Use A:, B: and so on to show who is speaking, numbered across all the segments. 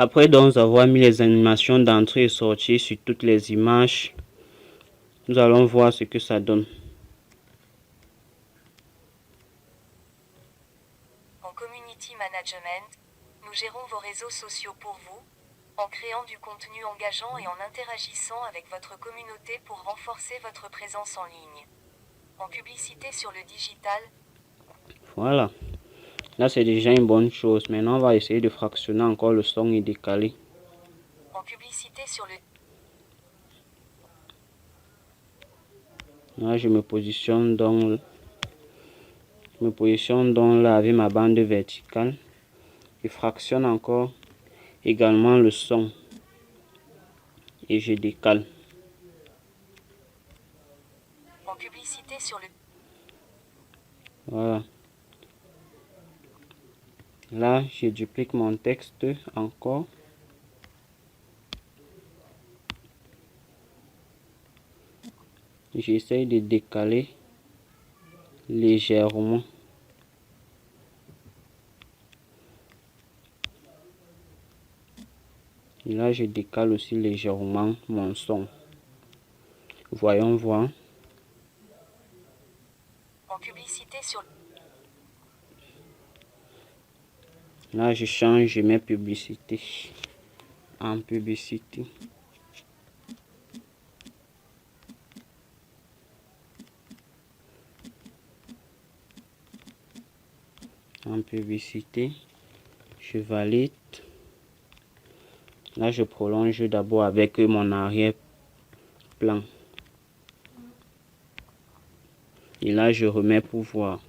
A: Après donc avoir mis les animations d'entrée et sortie sur toutes les images, nous allons voir ce que ça donne.
B: En Community Management, nous gérons vos réseaux sociaux pour vous, en créant du contenu engageant et en interagissant avec votre communauté pour renforcer votre présence en ligne. En publicité sur le digital.
A: Voilà. Là, c'est déjà une bonne chose. Maintenant, on va essayer de fractionner encore le son et décaler.
B: En publicité sur le...
A: Là, je me positionne donc là avec ma bande verticale. Je fractionne encore également le son. Et je décale.
B: En publicité sur le...
A: Voilà. Là, je duplique mon texte encore. J'essaye de décaler légèrement. Et là, je décale aussi légèrement mon son. Voyons voir.
B: En publicité sur...
A: Là, je change mes publicités en publicité. En publicité, je valide. Là, je prolonge d'abord avec mon arrière-plan. Et là, je remets pour voir.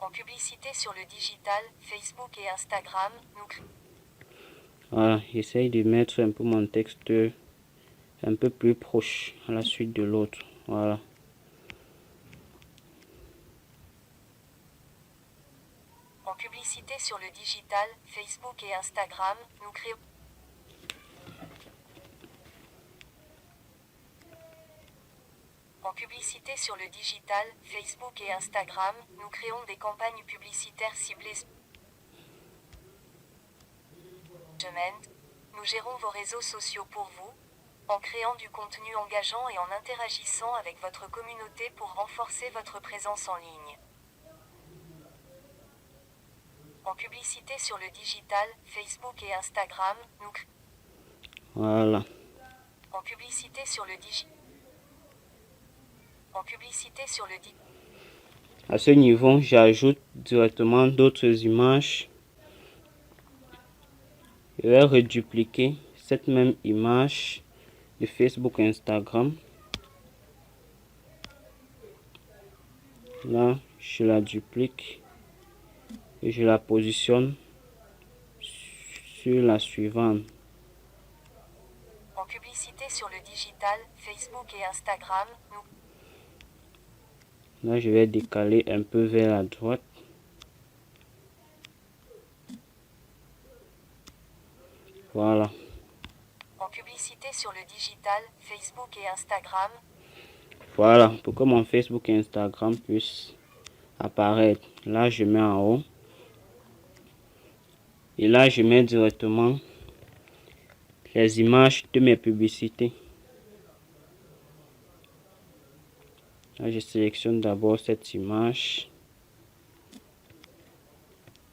B: En publicité sur le digital, Facebook et Instagram, nous...
A: Voilà, j'essaye de mettre un peu mon texte un peu plus proche à la suite de l'autre. Voilà.
B: En publicité sur le digital, Facebook et Instagram, nous créons... En publicité sur le digital, Facebook et Instagram, nous créons des campagnes publicitaires ciblées. Nous gérons vos réseaux sociaux pour vous, en créant du contenu engageant et en interagissant avec votre communauté pour renforcer votre présence en ligne. En publicité sur le digital, Facebook et Instagram, nous...
A: Voilà.
B: En publicité sur le digital... En publicité sur le digital...
A: À ce niveau, j'ajoute directement d'autres images. Je vais redupliquer cette même image de Facebook et Instagram. Là, je la duplique et je la positionne sur la suivante.
B: En publicité sur le digital, Facebook et Instagram, nous...
A: Là, je vais décaler un peu vers la droite. Voilà.
B: En publicité sur le digital, Facebook et Instagram.
A: Voilà, pour que mon Facebook et Instagram puissent apparaître. Là, je mets en haut. Et là, je mets directement les images de mes publicités. Là, je sélectionne d'abord cette image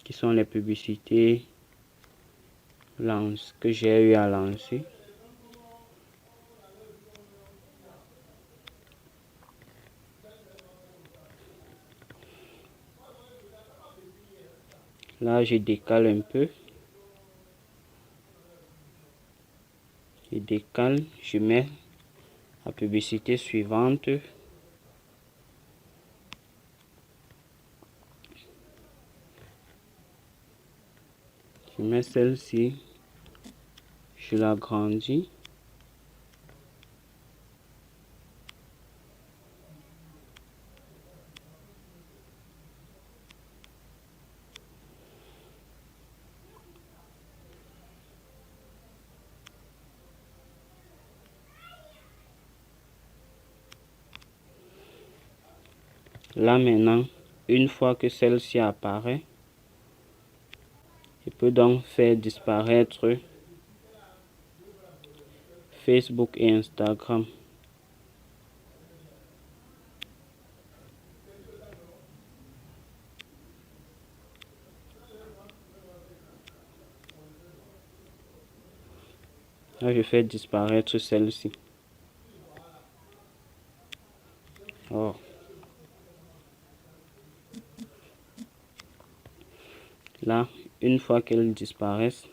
A: qui sont les publicités que j'ai eu à lancer. Là, je décale un peu. Je décale, je mets la publicité suivante. Je mets celle-ci, je l'agrandis. Là maintenant, une fois que celle-ci apparaît, je peux donc faire disparaître Facebook et Instagram. Là, je fais disparaître celle-ci. Oh. Là, une fois qu'elles disparaissent,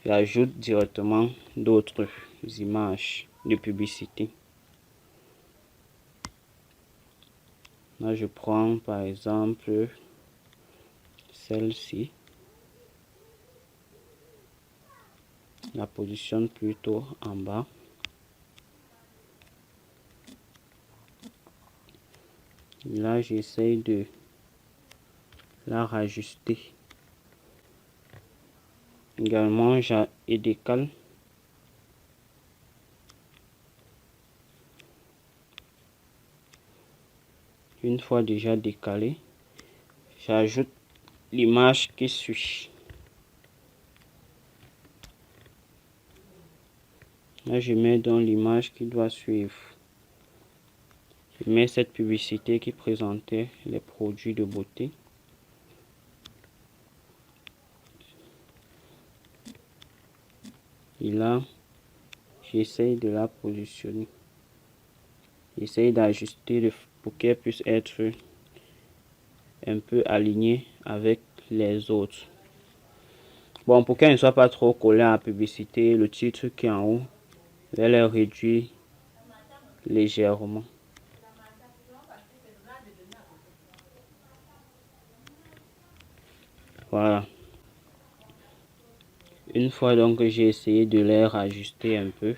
A: j'ajoute directement d'autres images de publicité. Là, je prends par exemple celle-ci. La positionne plutôt en bas. Là, j'essaye de la rajuster. Également, je décale. Une fois déjà décalé, j'ajoute l'image qui suit. Là, je mets dans l'image qui doit suivre. Je mets cette publicité qui présentait les produits de beauté. Et là, j'essaye de la positionner. J'essaye d'ajuster pour qu'elle puisse être un peu alignée avec les autres. Bon, pour qu'elle ne soit pas trop collée à la publicité, le titre qui est en haut, je vais le réduire légèrement. Voilà. Une fois donc que j'ai essayé de les rajuster un peu,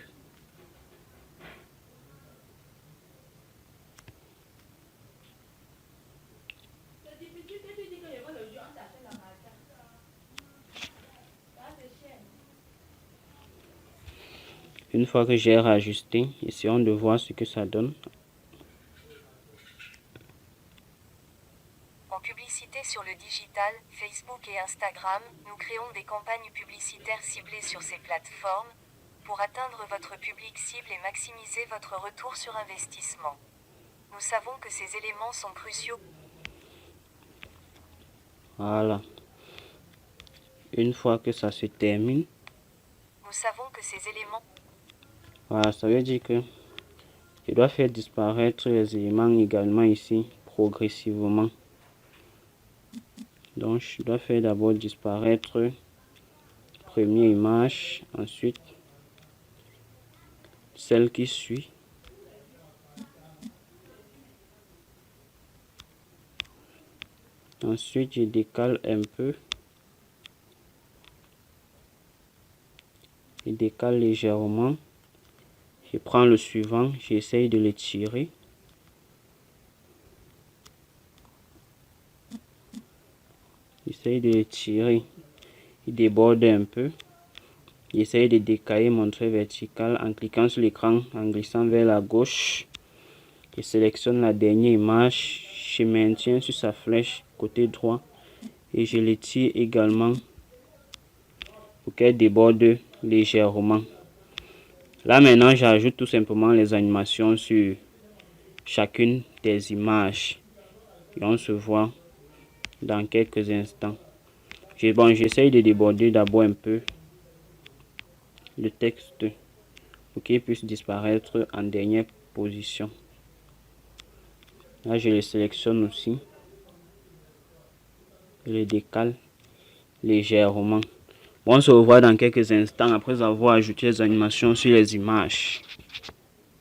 A: une fois que j'ai rajusté, essayons de voir ce que ça donne.
B: En publicité sur le digital, Facebook et Instagram, nous créons des campagnes publicitaires ciblées sur ces plateformes pour atteindre votre public cible et maximiser votre retour sur investissement. Nous savons que ces éléments sont cruciaux.
A: Voilà. Une fois que ça se termine,
B: Nous savons que ces éléments.
A: voilà, ça veut dire que je dois faire disparaître les éléments également ici progressivement. Donc je dois faire d'abord disparaître première image, ensuite celle qui suit. Ensuite je décale un peu. Je décale légèrement. Je prends le suivant, j'essaye de le tirer. J'essaye de le tirer. Il déborde un peu. J'essaye de décaler mon trait vertical en cliquant sur l'écran, en glissant vers la gauche. Je sélectionne la dernière image. Je maintiens sur sa flèche côté droit. Et je l'étire également pour qu'elle déborde légèrement. Là maintenant, j'ajoute tout simplement les animations sur chacune des images. Et on se voit dans quelques instants. J'essaye de déborder d'abord un peu le texte pour qu'il puisse disparaître en dernière position. Là, je le sélectionne aussi. Je le décale légèrement. Bon, on se revoit dans quelques instants après avoir ajouté les animations sur les images.